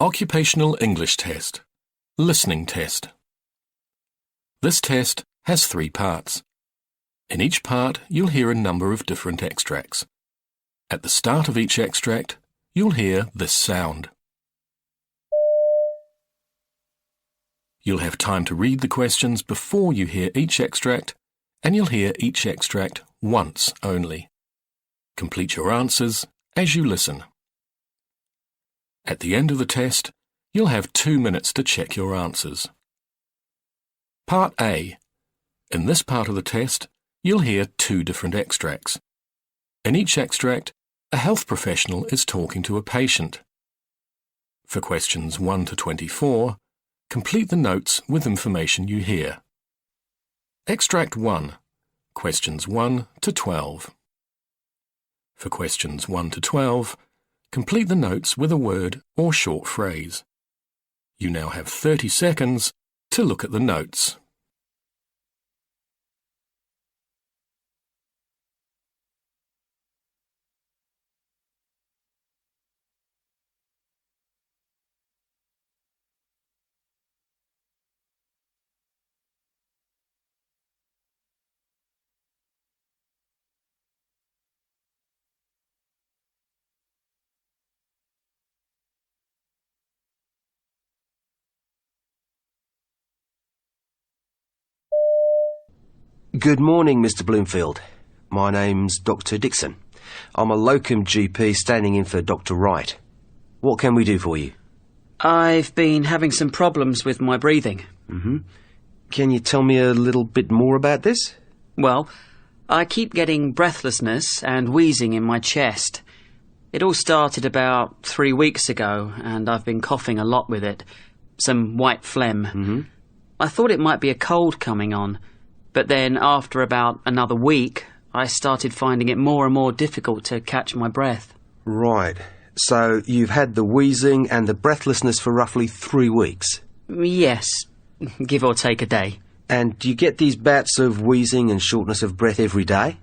Occupational English Test. Listening Test. This test has 3 parts. In each part, you'll hear a number of different extracts. At the start of each extract, you'll hear this sound. You'll have time to read the questions before you hear each extract, and you'll hear each extract once only. Complete your answers as you listen. At the end of the test, you'll have 2 minutes to check your answers. Part A. In this part of the test, you'll hear 2 different extracts. In each extract, a health professional is talking to a patient. For questions 1 to 24, complete the notes with information you hear. Extract 1. Questions 1 to 12. For questions 1 to 12, complete the notes with a word or short phrase. You now have 30 seconds to look at the notes. Good morning, Mr. Bloomfield. My name's Dr. Dixon. I'm a locum GP standing in for Dr. Wright. What can we do for you? I've been having some problems with my breathing. Can you tell me a little bit more about this? Well, I keep getting breathlessness and wheezing in my chest. It all started about 3 weeks ago, and I've been coughing a lot with it. Some white phlegm. I thought it might be a cold coming on. But then, after about another week, I started finding it more and more difficult to catch my breath. Right. So you've had the wheezing and the breathlessness for roughly 3 weeks? Yes, give or take a day. And do you get these bouts of wheezing and shortness of breath every day?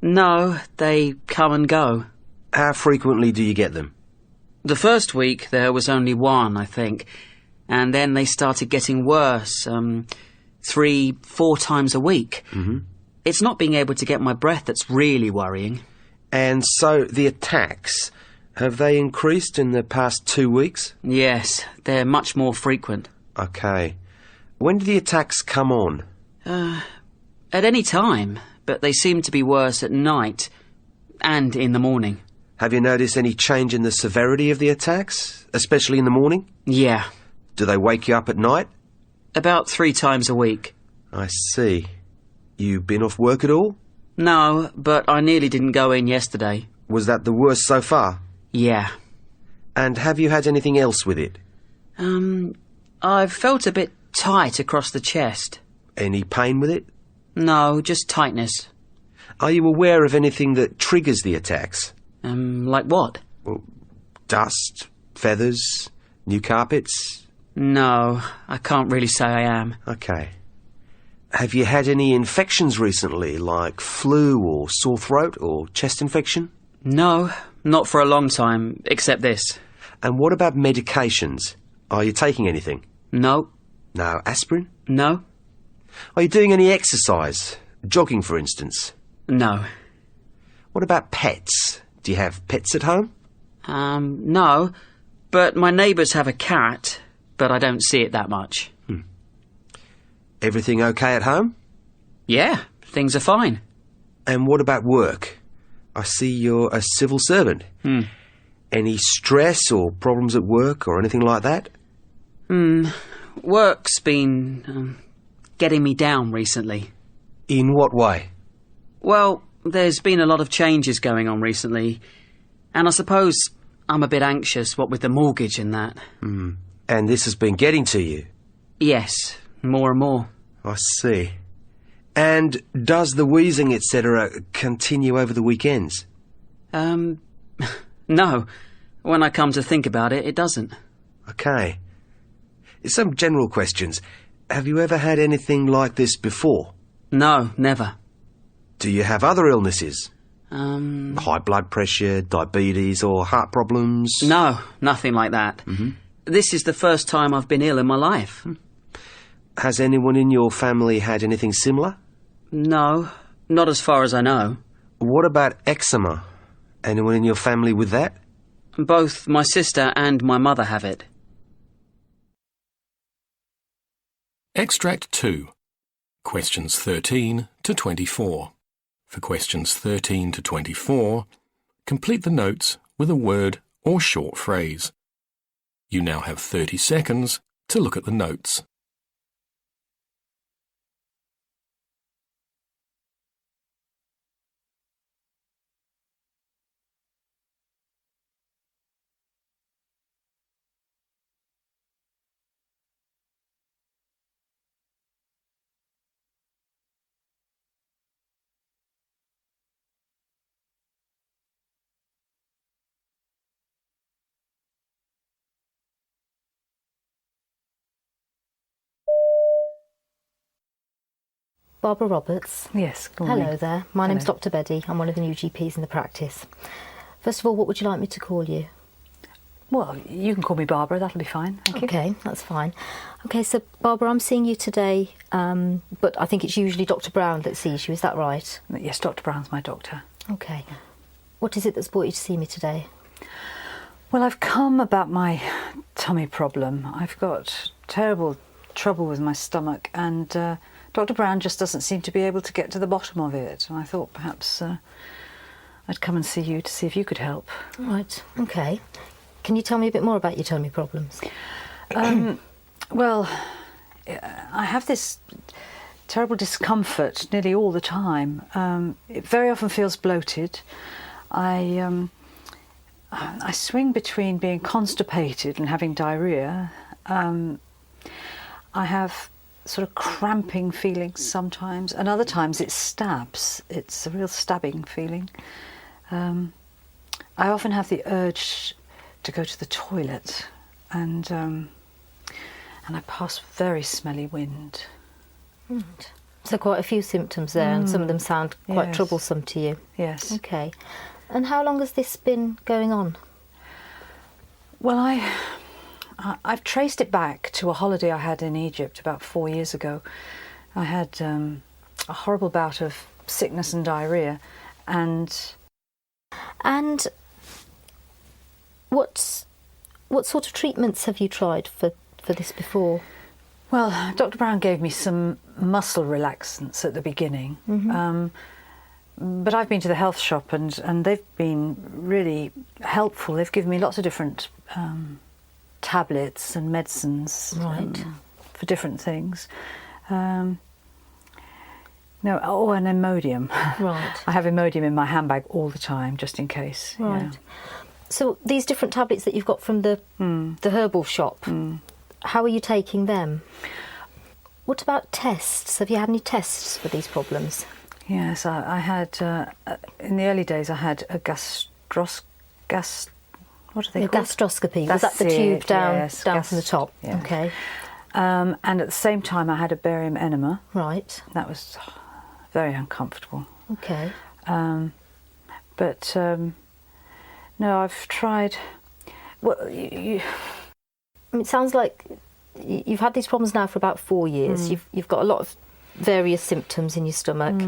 No, they come and go. How frequently do you get them? The first week there was only one, I think. And then they started getting worse, 3-4 times a week. It's not being able to get my breath that's really worrying. And so the attacks, have they increased in the past 2 weeks? Yes, they're much more frequent. Okay. When do the attacks come on? At any time, but they seem to be worse at night and in the morning. Have you noticed any change in the severity of the attacks, especially in the morning? Yeah. Do they wake you up at night? About 3 times a week. I see. You been off work at all? No, but I nearly didn't go in yesterday. Was that the worst so far? Yeah. And have you had anything else with it? I've felt a bit tight across the chest. Any pain with it? No, just tightness. Are you aware of anything that triggers the attacks? Like what? Well, dust, feathers, new carpets? No, I can't really say I am. Okay. Have you had any infections recently, like flu or sore throat or chest infection? No, not for a long time, except this. And what about medications? Are you taking anything? No. No aspirin? No. Are you doing any exercise? Jogging, for instance? No. What about pets? Do you have pets at home? No. But my neighbours have a cat, but I don't see it that much. Everything okay at home? Yeah, things are fine. And what about work? I see you're a civil servant. Any stress or problems at work or anything like that? Work's been getting me down recently. In what way? Well, there's been a lot of changes going on recently, and I suppose I'm a bit anxious, what with the mortgage and that. And this has been getting to you? Yes, more and more. I see. And does the wheezing, etc., continue over the weekends? No. When I come to think about it, it doesn't. Okay. Some general questions. Have you ever had anything like this before? No, never. Do you have other illnesses? Um... High blood pressure, diabetes or heart problems? No, nothing like that. This is the first time I've been ill in my life. Has anyone in your family had anything similar? No, not as far as I know. What about eczema? Anyone in your family with that? Both my sister and my mother have it. Extract 2. Questions 13 to 24. For questions 13 to 24, complete the notes with a word or short phrase. You now have 30 seconds to look at the notes. Barbara Roberts. Yes, good morning. Hello there. My name's Dr. Beddy. I'm one of the new GPs in the practice. First of all, what would you like me to call you? Well, you can call me Barbara, that'll be fine, thank you. Okay, that's fine. Okay, so Barbara, I'm seeing you today, but I think it's usually Dr. Brown that sees you, is that right? Yes, Dr. Brown's my doctor. Okay. What is it that's brought you to see me today? Well, I've come about my tummy problem. I've got terrible trouble with my stomach, and Dr. Brown just doesn't seem to be able to get to the bottom of it. And I thought perhaps I'd come and see you to see if you could help. Right, okay. Can you tell me a bit more about your tummy problems? Well, I have this terrible discomfort nearly all the time. It very often feels bloated. I swing between being constipated and having diarrhoea. I have sort of cramping feelings sometimes, and other times it stabs. It's a real stabbing feeling. I often have the urge to go to the toilet, and I pass very smelly wind. Right. So quite a few symptoms there, and some of them sound quite Yes. troublesome to you. Yes. Okay. And how long has this been going on? Well, I've traced it back to a holiday I had in Egypt about 4 years ago. I had a horrible bout of sickness and diarrhoea, and what sort of treatments have you tried for this before? well, Dr. Brown gave me some muscle relaxants at the beginning. But I've been to the health shop, and they've been really helpful. They've given me lots of different tablets and medicines for different things. And Imodium. Right. I have Imodium in my handbag all the time, just in case. Right. Yeah. So these different tablets that you've got from the herbal shop, how are you taking them? What about tests? Have you had any tests for these problems? Yes, I had, in the early days, I had a what are they called? Gastroscopy. Was that the tube down from the top? Yeah. Okay. And at the same time, I had a barium enema. Right. That was very uncomfortable. Okay. But no, I've tried. Well, I mean, it sounds like you've had these problems now for about 4 years. You've got a lot of various symptoms in your stomach.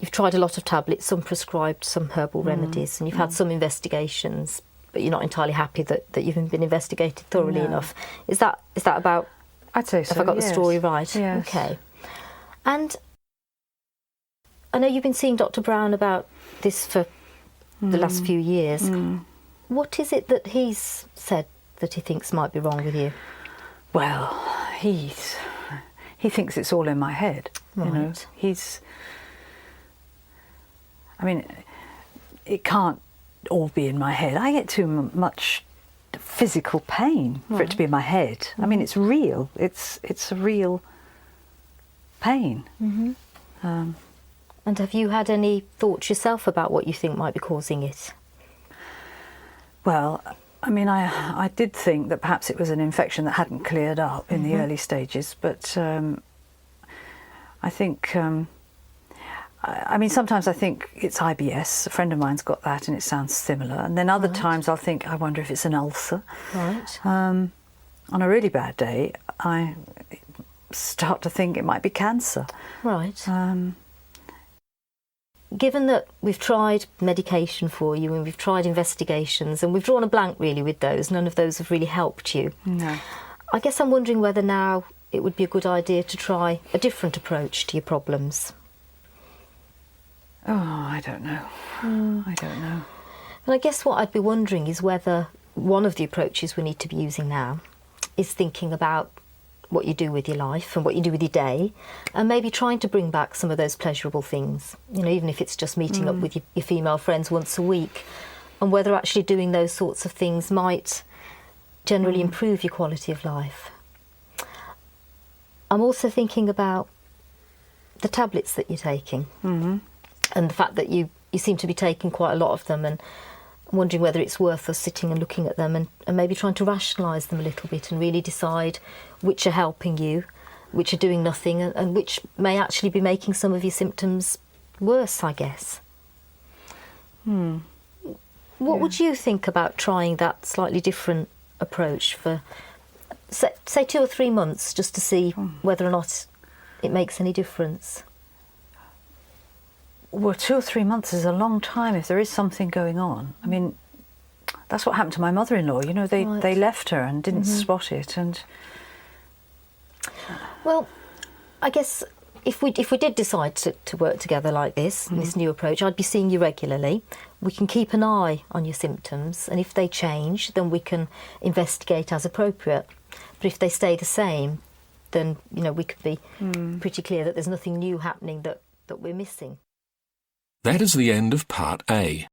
You've tried a lot of tablets, some prescribed, some herbal remedies, and you've had some investigations, but you're not entirely happy that you've been investigated thoroughly enough. Is that about? I'd say so. Have I got the yes. story right? Yes. Okay. And I know you've been seeing Dr. Brown about this for the last few years. What is it that he's said that he thinks might be wrong with you? Well, he thinks it's all in my head. Right. You know, it can't all be in my head. I get too much physical pain for it to be in my head. I mean, it's real. It's a real pain. And have you had any thoughts yourself about what you think might be causing it? Well, I mean, I did think that perhaps it was an infection that hadn't cleared up in the early stages, but I think I mean, sometimes I think it's IBS. A friend of mine's got that and it sounds similar. And then other times I'll think, I wonder if it's an ulcer. Right. On a really bad day, I start to think it might be cancer. Right. Given that we've tried medication for you and we've tried investigations and we've drawn a blank really with those, none of those have really helped you. No. I guess I'm wondering whether now it would be a good idea to try a different approach to your problems. Oh, I don't know. I don't know. And I guess what I'd be wondering is whether one of the approaches we need to be using now is thinking about what you do with your life and what you do with your day, and maybe trying to bring back some of those pleasurable things, you know, even if it's just meeting up with your female friends once a week, and whether actually doing those sorts of things might generally improve your quality of life. I'm also thinking about the tablets that you're taking, and the fact that you seem to be taking quite a lot of them, and I'm wondering whether it's worth us sitting and looking at them and maybe trying to rationalise them a little bit and really decide which are helping you, which are doing nothing, and which may actually be making some of your symptoms worse, I guess. What would you think about trying that slightly different approach for, say 2 or 3 months, just to see whether or not it makes any difference? Well, 2 or 3 months is a long time if there is something going on. I mean, that's what happened to my mother-in-law. You know, they left her and didn't spot it. And well, I guess if we did decide to work together like this, this new approach, I'd be seeing you regularly. We can keep an eye on your symptoms, and if they change, then we can investigate as appropriate. But if they stay the same, then, you know, we could be pretty clear that there's nothing new happening that we're missing. That is the end of Part A.